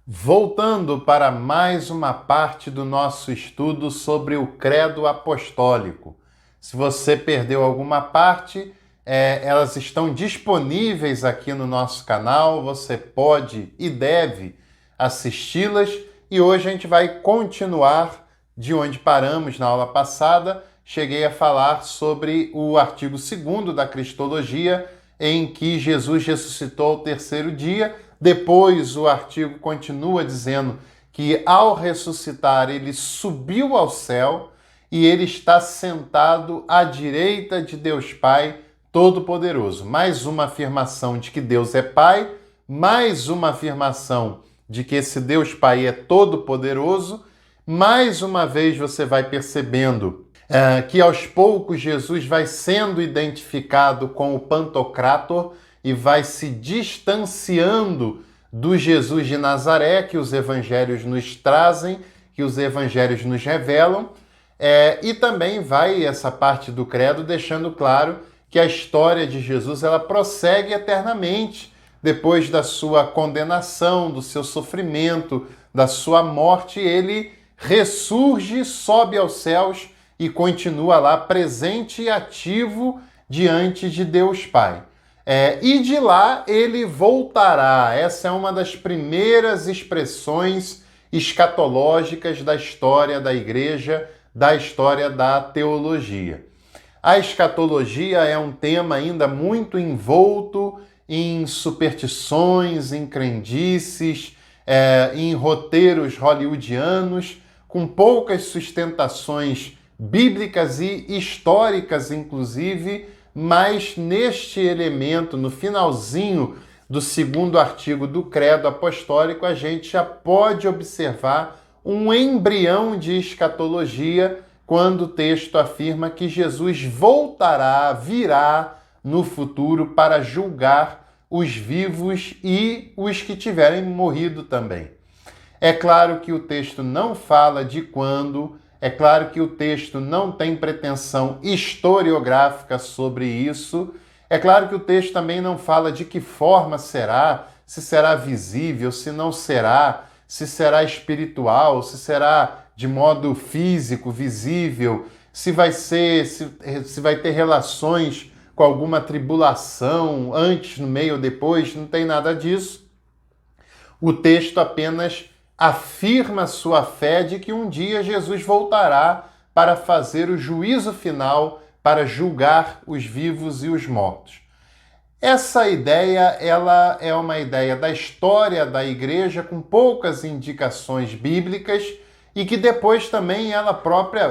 Voltando para mais uma parte do nosso estudo sobre o Credo Apostólico. Se você perdeu alguma parte, elas estão disponíveis aqui no nosso canal, você pode e deve assisti-las. E hoje a gente vai continuar de onde paramos na aula passada. Cheguei a falar sobre o artigo 2º da Cristologia, em que Jesus ressuscitou ao terceiro dia. Depois o artigo continua dizendo que ao ressuscitar ele subiu ao céu e ele está sentado à direita de Deus Pai Todo-Poderoso. Mais uma afirmação de que Deus é Pai, mais uma afirmação de que esse Deus Pai é todo-poderoso. Mais uma vez você vai percebendo que aos poucos Jesus vai sendo identificado com o Pantocrator e vai se distanciando do Jesus de Nazaré que os evangelhos nos trazem, que os evangelhos nos revelam, e também vai essa parte do credo deixando claro que a história de Jesus ela prossegue eternamente depois da sua condenação, do seu sofrimento, da sua morte. Ele ressurge, sobe aos céus e continua lá presente e ativo diante de Deus Pai. E de lá ele voltará. Essa é uma das primeiras expressões escatológicas da história da igreja, da história da teologia. A escatologia é um tema ainda muito envolto em superstições, em crendices, em roteiros hollywoodianos, com poucas sustentações bíblicas e históricas, inclusive, mas neste elemento, no finalzinho do 2º artigo do Credo Apostólico, a gente já pode observar um embrião de escatologia quando o texto afirma que Jesus voltará, virá no futuro para julgar os vivos e os que tiverem morrido também. É claro que o texto não fala de quando, é claro que o texto não tem pretensão historiográfica sobre isso, é claro que o texto também não fala de que forma será, se será visível, se não será, se será espiritual, se será de modo físico, visível, se vai ter relações com alguma tribulação antes, no meio ou depois, não tem nada disso. O texto apenas afirma sua fé de que um dia Jesus voltará para fazer o juízo final, para julgar os vivos e os mortos. Essa ideia ela é uma ideia da história da igreja com poucas indicações bíblicas e que depois também ela própria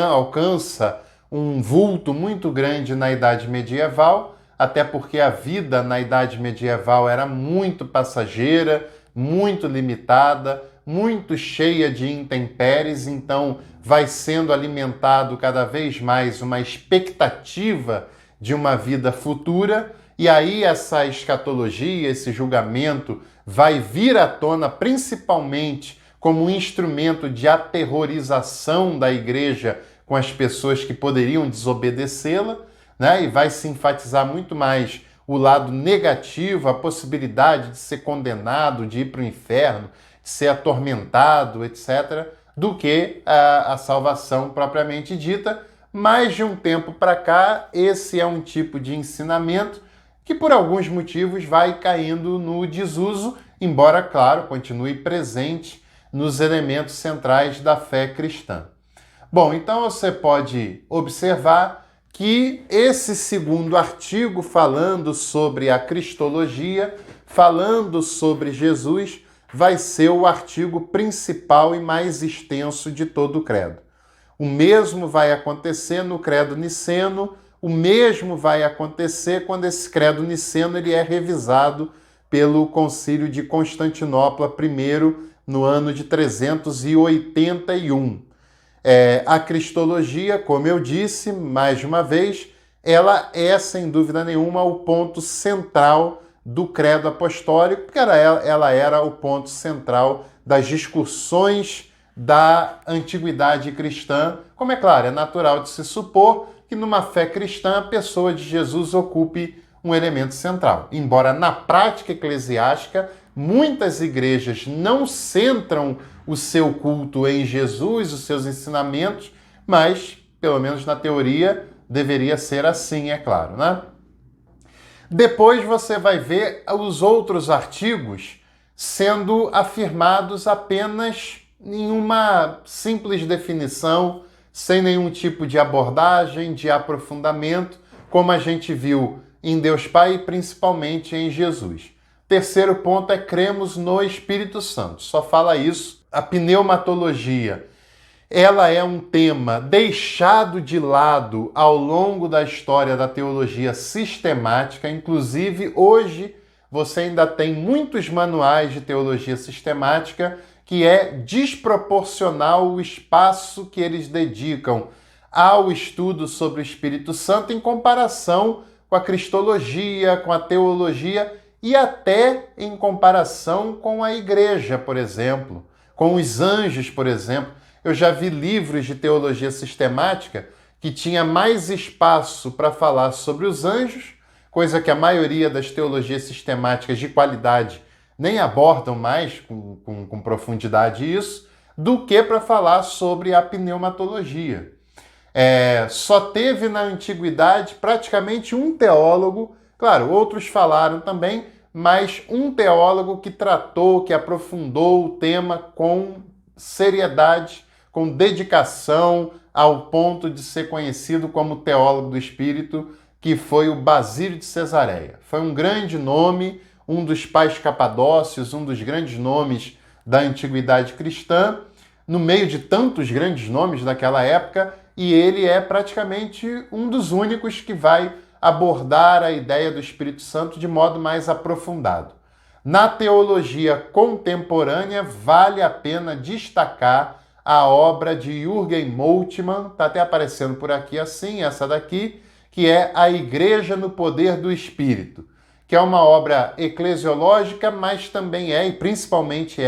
alcança um vulto muito grande na Idade Medieval, até porque a vida na Idade Medieval era muito passageira, muito limitada, muito cheia de intempéries, então vai sendo alimentado cada vez mais uma expectativa de uma vida futura, e aí essa escatologia, esse julgamento, vai vir à tona principalmente como um instrumento de aterrorização da igreja com as pessoas que poderiam desobedecê-la, né? E vai se enfatizar muito mais o lado negativo, a possibilidade de ser condenado, de ir para o inferno, de ser atormentado, etc., do que a salvação propriamente dita. Mas de um tempo para cá, esse é um tipo de ensinamento que por alguns motivos vai caindo no desuso, embora, claro, continue presente nos elementos centrais da fé cristã. Bom, então você pode observar que esse 2º artigo, falando sobre a cristologia, falando sobre Jesus, vai ser o artigo principal e mais extenso de todo o credo. O mesmo vai acontecer no credo niceno, o mesmo vai acontecer quando esse credo niceno ele é revisado pelo Concílio de Constantinopla I, no ano de 381. A cristologia, como eu disse, mais de uma vez, ela é, sem dúvida nenhuma, o ponto central do credo apostólico, porque ela era o ponto central das discussões da antiguidade cristã, como é claro, é natural de se supor que numa fé cristã a pessoa de Jesus ocupe um elemento central. Embora na prática eclesiástica, muitas igrejas não centram o seu culto em Jesus, os seus ensinamentos, mas, pelo menos na teoria, deveria ser assim, é claro, né? Depois você vai ver os outros artigos sendo afirmados apenas em uma simples definição, sem nenhum tipo de abordagem, de aprofundamento, como a gente viu em Deus Pai e principalmente em Jesus. Terceiro ponto é cremos no Espírito Santo. Só fala isso. A pneumatologia, ela é um tema deixado de lado ao longo da história da teologia sistemática. Inclusive, hoje, você ainda tem muitos manuais de teologia sistemática que é desproporcional o espaço que eles dedicam ao estudo sobre o Espírito Santo em comparação com a cristologia, com a teologia e até em comparação com a igreja, por exemplo, com os anjos, por exemplo. Eu já vi livros de teologia sistemática que tinha mais espaço para falar sobre os anjos, coisa que a maioria das teologias sistemáticas de qualidade nem abordam mais com profundidade isso, do que para falar sobre a pneumatologia. Só teve na antiguidade praticamente um teólogo, claro, outros falaram também, mas um teólogo que tratou, que aprofundou o tema com seriedade, com dedicação, ao ponto de ser conhecido como teólogo do Espírito, que foi o Basílio de Cesareia. Foi um grande nome, um dos pais capadócios, um dos grandes nomes da antiguidade cristã, no meio de tantos grandes nomes daquela época, e ele é praticamente um dos únicos que vai abordar a ideia do Espírito Santo de modo mais aprofundado. Na teologia contemporânea, vale a pena destacar a obra de Jürgen Moltmann, está até aparecendo por aqui assim, essa daqui, que é A Igreja no Poder do Espírito, que é uma obra eclesiológica, mas também e principalmente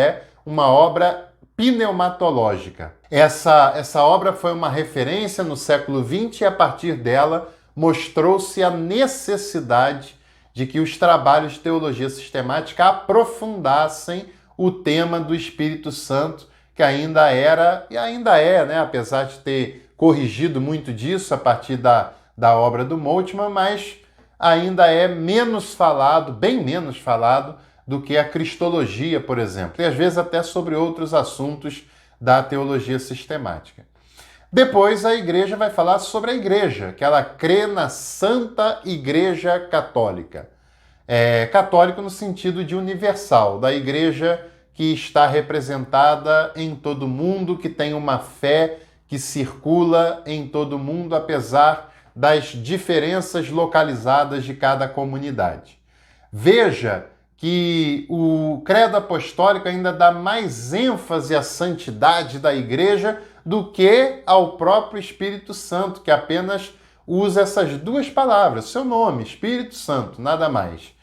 uma obra pneumatológica. Essa obra foi uma referência no século XX e a partir dela mostrou-se a necessidade de que os trabalhos de teologia sistemática aprofundassem o tema do Espírito Santo, que ainda era, e ainda é, né, apesar de ter corrigido muito disso a partir da obra do Moltmann, mas ainda é menos falado, bem menos falado, do que a cristologia, por exemplo, e às vezes até sobre outros assuntos da teologia sistemática. Depois a igreja vai falar sobre a igreja, que ela crê na Santa Igreja Católica. Católico no sentido de universal, da igreja que está representada em todo o mundo, que tem uma fé que circula em todo o mundo, apesar das diferenças localizadas de cada comunidade. Veja que o credo apostólico ainda dá mais ênfase à santidade da igreja do que ao próprio Espírito Santo, que apenas usa essas duas palavras, seu nome, Espírito Santo, nada mais.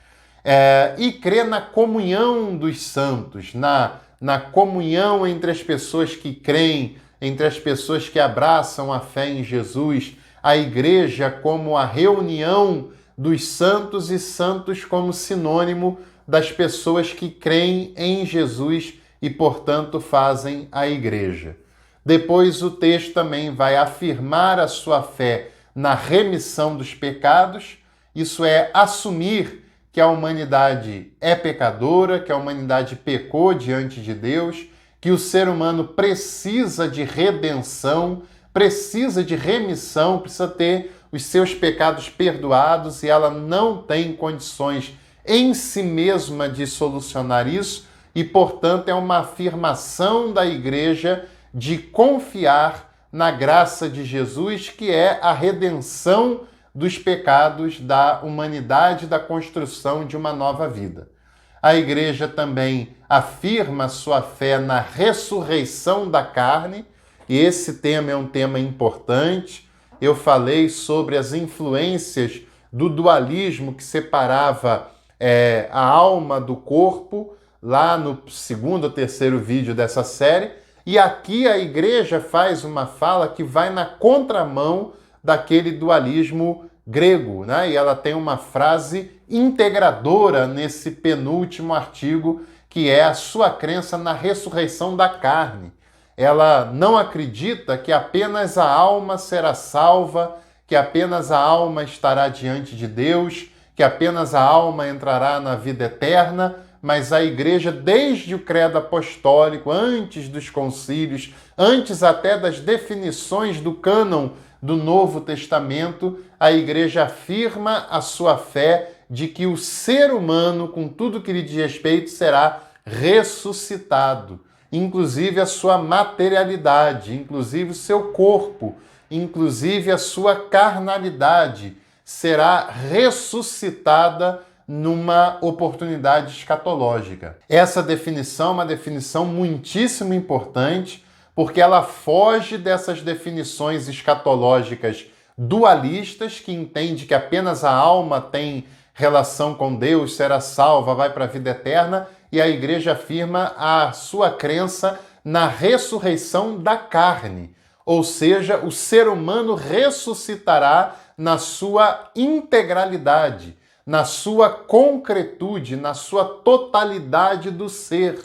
E crê na comunhão dos santos, na comunhão entre as pessoas que creem, entre as pessoas que abraçam a fé em Jesus, a igreja como a reunião dos santos e santos como sinônimo das pessoas que creem em Jesus e, portanto, fazem a igreja. Depois o texto também vai afirmar a sua fé na remissão dos pecados, isso é, assumir que a humanidade é pecadora, que a humanidade pecou diante de Deus, que o ser humano precisa de redenção, precisa de remissão, precisa ter os seus pecados perdoados e ela não tem condições em si mesma de solucionar isso e, portanto, é uma afirmação da igreja de confiar na graça de Jesus, que é a redenção dos pecados da humanidade, da construção de uma nova vida. A igreja também afirma sua fé na ressurreição da carne, e esse tema é um tema importante. Eu falei sobre as influências do dualismo que separava a alma do corpo, lá no segundo ou terceiro vídeo dessa série, e aqui a igreja faz uma fala que vai na contramão daquele dualismo grego, né? E ela tem uma frase integradora nesse penúltimo artigo, que é a sua crença na ressurreição da carne. Ela não acredita que apenas a alma será salva, que apenas a alma estará diante de Deus, que apenas a alma entrará na vida eterna, mas a igreja, desde o credo apostólico, antes dos concílios, antes até das definições do cânon do Novo Testamento, a igreja afirma a sua fé de que o ser humano, com tudo que lhe diz respeito, será ressuscitado, inclusive a sua materialidade, inclusive o seu corpo, inclusive a sua carnalidade, será ressuscitada numa oportunidade escatológica. Essa definição é uma definição muitíssimo importante, porque ela foge dessas definições escatológicas dualistas, que entende que apenas a alma tem relação com Deus, será salva, vai para a vida eterna, e a igreja afirma a sua crença na ressurreição da carne, ou seja, o ser humano ressuscitará na sua integralidade, na sua concretude, na sua totalidade do ser.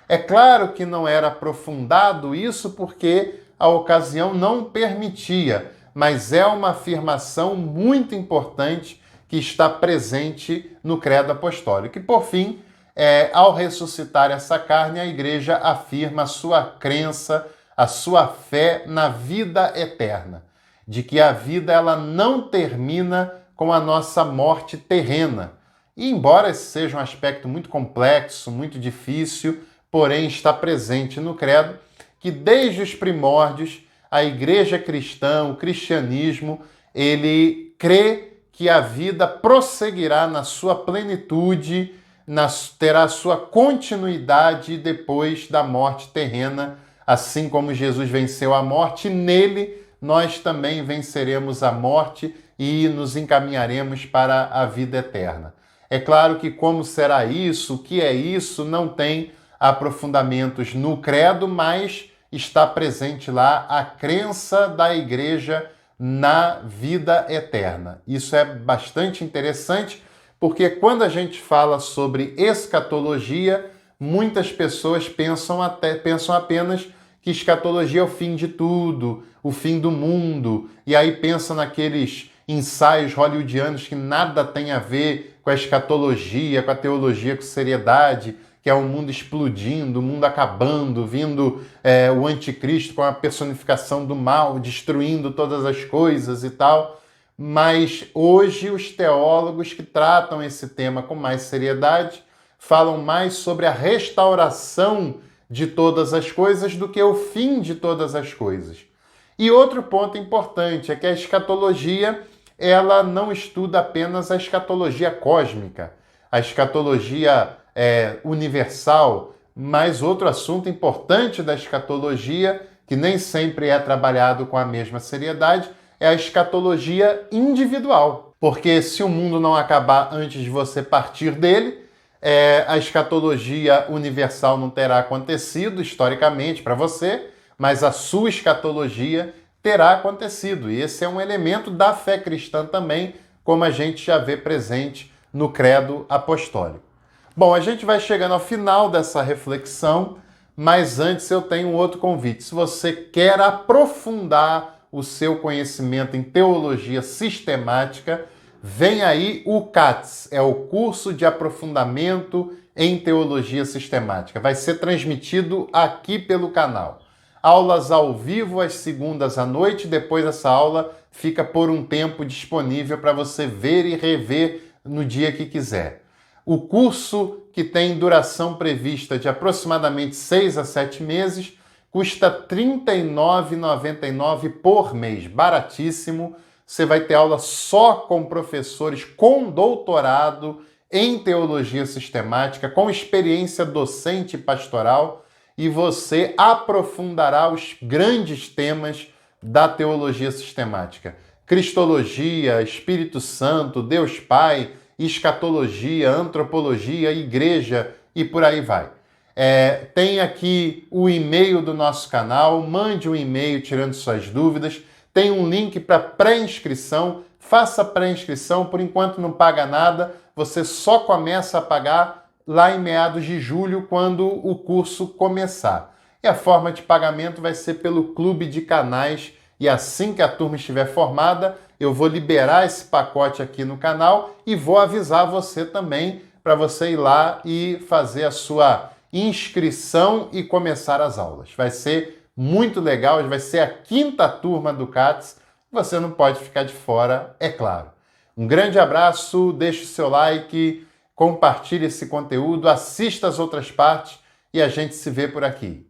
É claro que não era aprofundado isso porque a ocasião não permitia, mas é uma afirmação muito importante que está presente no credo apostólico. E, por fim, ao ressuscitar essa carne, a igreja afirma a sua crença, a sua fé na vida eterna, de que a vida ela não termina com a nossa morte terrena. E embora esse seja um aspecto muito complexo, muito difícil, porém está presente no credo, que desde os primórdios a igreja cristã, o cristianismo, ele crê que a vida prosseguirá na sua plenitude, terá sua continuidade depois da morte terrena, assim como Jesus venceu a morte, nele nós também venceremos a morte e nos encaminharemos para a vida eterna. É claro que como será isso, o que é isso, não tem aprofundamentos no credo, mas está presente lá a crença da igreja na vida eterna. Isso é bastante interessante, porque quando a gente fala sobre escatologia, muitas pessoas pensam apenas que escatologia é o fim de tudo, o fim do mundo, e aí pensam naqueles ensaios hollywoodianos que nada tem a ver com a escatologia, com a teologia com seriedade, que é o mundo explodindo, o mundo acabando, vindo o anticristo com a personificação do mal, destruindo todas as coisas e tal. Mas hoje os teólogos que tratam esse tema com mais seriedade falam mais sobre a restauração de todas as coisas do que o fim de todas as coisas. E outro ponto importante é que a escatologia ela não estuda apenas a escatologia cósmica, a escatologia universal, mas outro assunto importante da escatologia, que nem sempre é trabalhado com a mesma seriedade, é a escatologia individual. Porque se o mundo não acabar antes de você partir dele, a escatologia universal não terá acontecido historicamente para você, mas a sua escatologia terá acontecido. E esse é um elemento da fé cristã também, como a gente já vê presente no credo apostólico. Bom, a gente vai chegando ao final dessa reflexão, mas antes eu tenho um outro convite. Se você quer aprofundar o seu conhecimento em teologia sistemática, vem aí o CATS, é o curso de aprofundamento em teologia sistemática. Vai ser transmitido aqui pelo canal. Aulas ao vivo às segundas à noite, depois essa aula fica por um tempo disponível para você ver e rever no dia que quiser. O curso, que tem duração prevista de aproximadamente 6 a 7 meses, custa R$ 39,99 por mês, baratíssimo. Você vai ter aula só com professores com doutorado em teologia sistemática, com experiência docente e pastoral, e você aprofundará os grandes temas da teologia sistemática. Cristologia, Espírito Santo, Deus Pai, escatologia, antropologia, igreja e por aí vai. Tem aqui o e-mail do nosso canal, mande um e-mail tirando suas dúvidas, tem um link para pré-inscrição, faça pré-inscrição, por enquanto não paga nada, você só começa a pagar lá em meados de julho, quando o curso começar. E a forma de pagamento vai ser pelo clube de canais, e assim que a turma estiver formada, eu vou liberar esse pacote aqui no canal e vou avisar você também para você ir lá e fazer a sua inscrição e começar as aulas. Vai ser muito legal, vai ser a 5ª turma do CATS, você não pode ficar de fora, é claro. Um grande abraço, deixe o seu like, compartilhe esse conteúdo, assista as outras partes e a gente se vê por aqui.